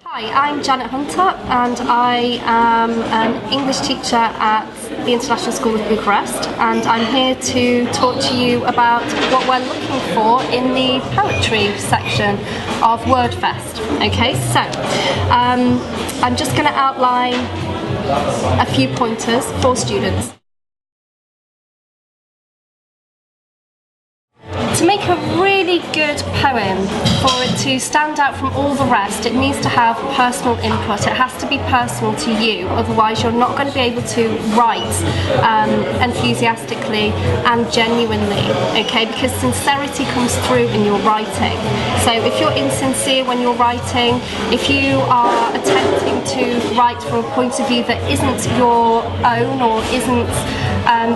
Hi, I'm Janet Hunter and I am an English teacher at the International School of Bucharest, and I'm here to talk to you about what we're looking for in the poetry section of WordFest. Okay, so I'm just going to outline a few pointers for students. To make a really good poem, for it to stand out from all the rest, it needs to have personal input. It has to be personal to you, otherwise you're not going to be able to write enthusiastically and genuinely, okay? Because sincerity comes through in your writing. So if you're insincere when you're writing, if you are attempting to write from a point of view that isn't your own or isn't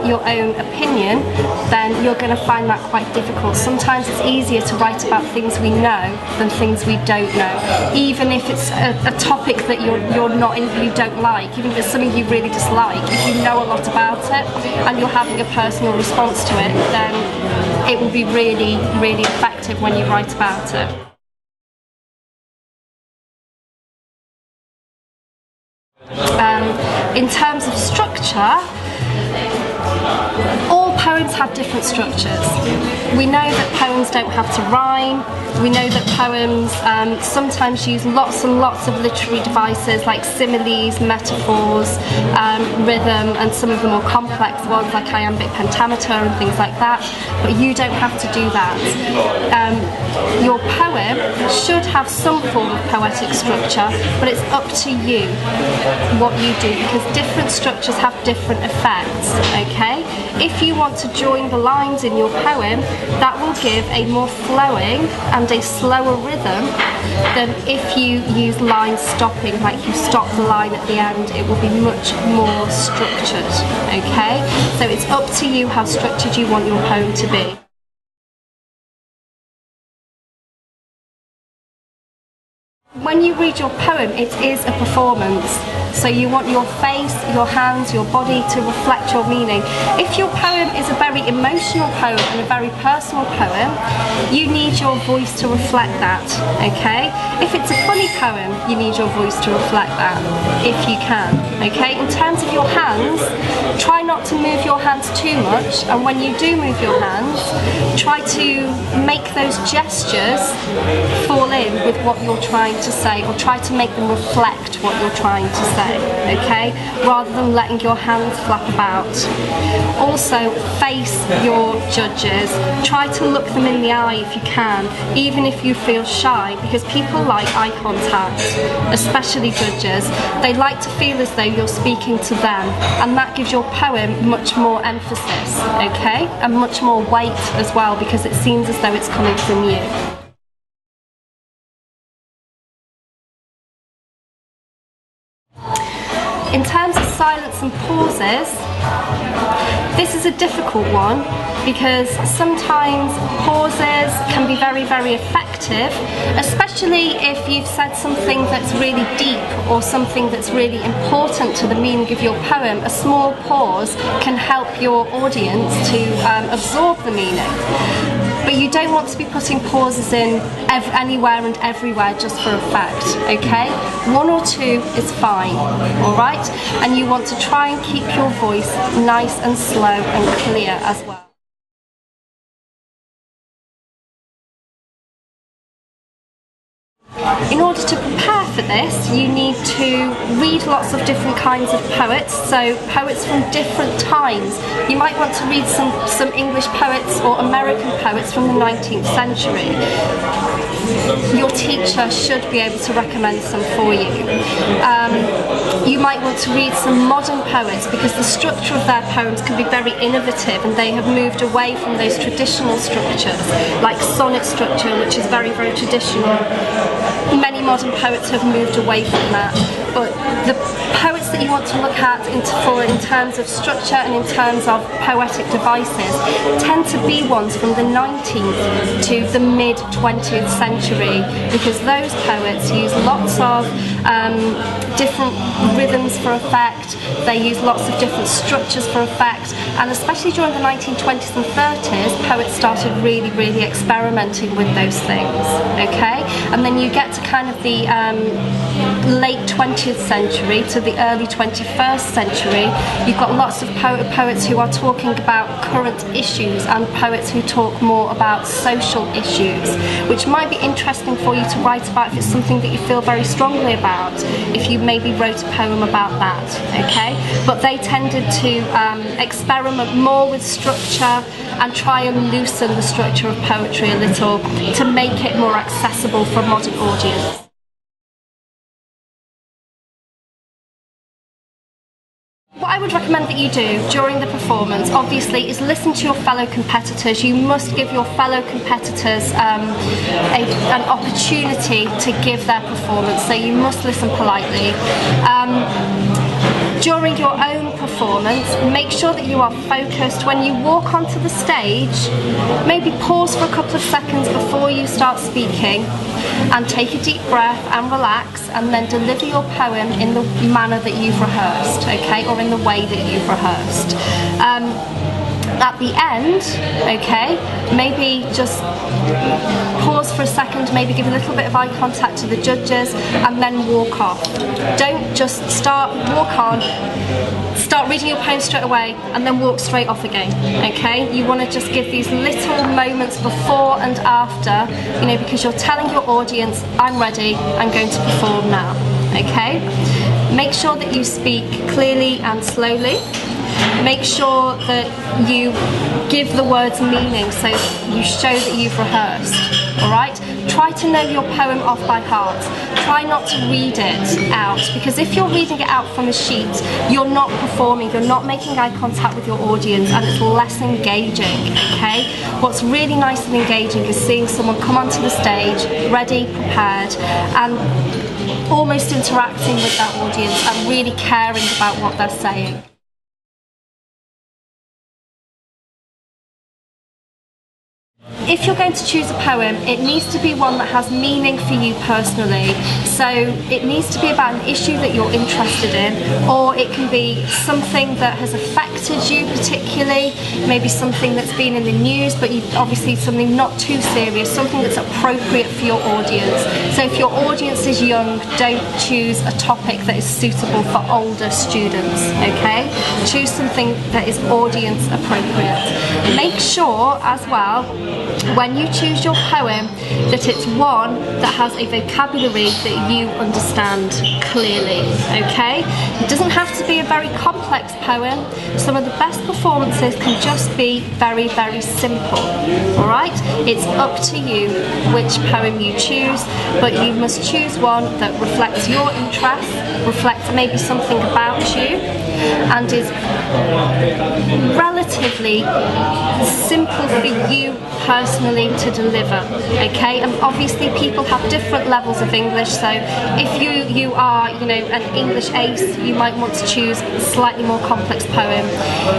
your own opinion, then you're going to find that quite difficult. Sometimes it's easier to write about things we know than things we don't know, even if it's a topic that you don't like, even if it's something you really dislike. If you know a lot about it and you're having a personal response to it, then it will be really, really effective when you write about it. In terms of structure, all poems have different structures. We know that poems don't have to rhyme. We know that poems sometimes use lots and lots of literary devices like similes, metaphors, rhythm, and some of the more complex ones like iambic pentameter and things like that. But you don't have to do that. Your poem should have some form of poetic structure, but it's up to you what you do, because different structures have different effects, okay? If you want to join the lines in your poem, that will give a more flowing and a slower rhythm than if you use line stopping, like you stop the line at the end. It will be much more structured, okay? So it's up to you how structured you want your poem to be. When you read your poem, it is a performance. So you want your face, your hands, your body to reflect your meaning. If your poem is a very emotional poem and a very personal poem, you need your voice to reflect that, okay? If it's a funny poem, you need your voice to reflect that, if you can, okay? In terms of your hands, try not to move your hands too much, and when you do move your hands, try to make those gestures fall in with what you're trying to say, or try to make them reflect what you're trying to say. Okay, rather than letting your hands flap about. Also, face your judges. Try to look them in the eye if you can, even if you feel shy, because people like eye contact, especially judges. They like to feel as though you're speaking to them, and that gives your poem much more emphasis, okay, and much more weight as well, because it seems as though it's coming from you. In terms of silence and pauses, this is a difficult one, because sometimes pauses can be very, very effective, especially if you've said something that's really deep or something that's really important to the meaning of your poem. A small pause can help your audience to absorb the meaning. But you don't want to be putting pauses in anywhere and everywhere just for effect, okay? One or two is fine, all right? And you want to try and keep your voice nice and slow and clear as well. In order to prepare for this, you need to read lots of different kinds of poets, so poets from different times. You might want to read some English poets or American poets from the 19th century. Your teacher should be able to recommend some for you. You might want to read some modern poets, because the structure of their poems can be very innovative, and they have moved away from those traditional structures, like sonnet structure, which is very, very traditional. Many modern poets have moved away from that, but the poets that you want to look at in terms of structure and in terms of poetic devices tend to be ones from the 19th to the mid-20th century, because those poets use lots of different rhythms for effect, they use lots of different structures for effect, and especially during the 1920s and 30s, poets started really, really experimenting with those things, okay? And then you get to kind of the late 20th century to the early 21st century, you've got lots of poets who are talking about current issues and poets who talk more about social issues, which might be interesting for you to write about if it's something that you feel very strongly about, if you maybe wrote a poem about that, okay? But they tended to experiment more with structure and try and loosen the structure of poetry a little to make it more accessible for a modern audience. What I would recommend that you do during the performance, obviously, is listen to your fellow competitors. You must give your fellow competitors an opportunity to give their performance, so you must listen politely. During your own performance, make sure that you are focused. When you walk onto the stage, maybe pause for a couple of seconds before you start speaking and take a deep breath and relax, and then deliver your poem in the manner that you've rehearsed, okay, or in the way that you've rehearsed. At the end, okay, maybe just pause for a second, maybe give a little bit of eye contact to the judges, and then walk off. Don't just walk on, start reading your poem straight away, and then walk straight off again, okay? You want to just give these little moments before and after, you know, because you're telling your audience, I'm ready, I'm going to perform now, okay? Make sure that you speak clearly and slowly. Make sure that you give the words meaning, so you show that you've rehearsed, alright? Try to know your poem off by heart. Try not to read it out, because if you're reading it out from a sheet, you're not performing, you're not making eye contact with your audience, and it's less engaging, okay? What's really nice and engaging is seeing someone come onto the stage, ready, prepared, and almost interacting with that audience and really caring about what they're saying. If you're going to choose a poem, it needs to be one that has meaning for you personally. So it needs to be about an issue that you're interested in, or it can be something that has affected you particularly, maybe something that's been in the news, but obviously something not too serious, something that's appropriate for your audience. So if your audience is young, don't choose a topic that is suitable for older students, okay? Choose something that is audience appropriate. Make sure as well, when you choose your poem, that it's one that has a vocabulary that you understand clearly, okay? It doesn't have to be a very complex poem. Some of the best performances can just be very, very simple, all right? It's up to you which poem you choose, but you must choose one that reflects your interests, reflects maybe something about you, and is relatively simple for you personally to deliver, okay? And obviously people have different levels of English, so if you are, you know, an English ace, you might want to choose a slightly more complex poem.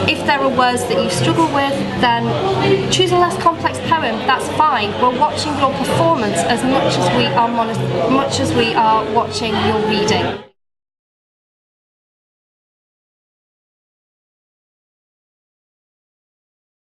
If there are words that you struggle with, then choose a less complex poem. That's fine. We're watching your performance as much as we are watching your reading.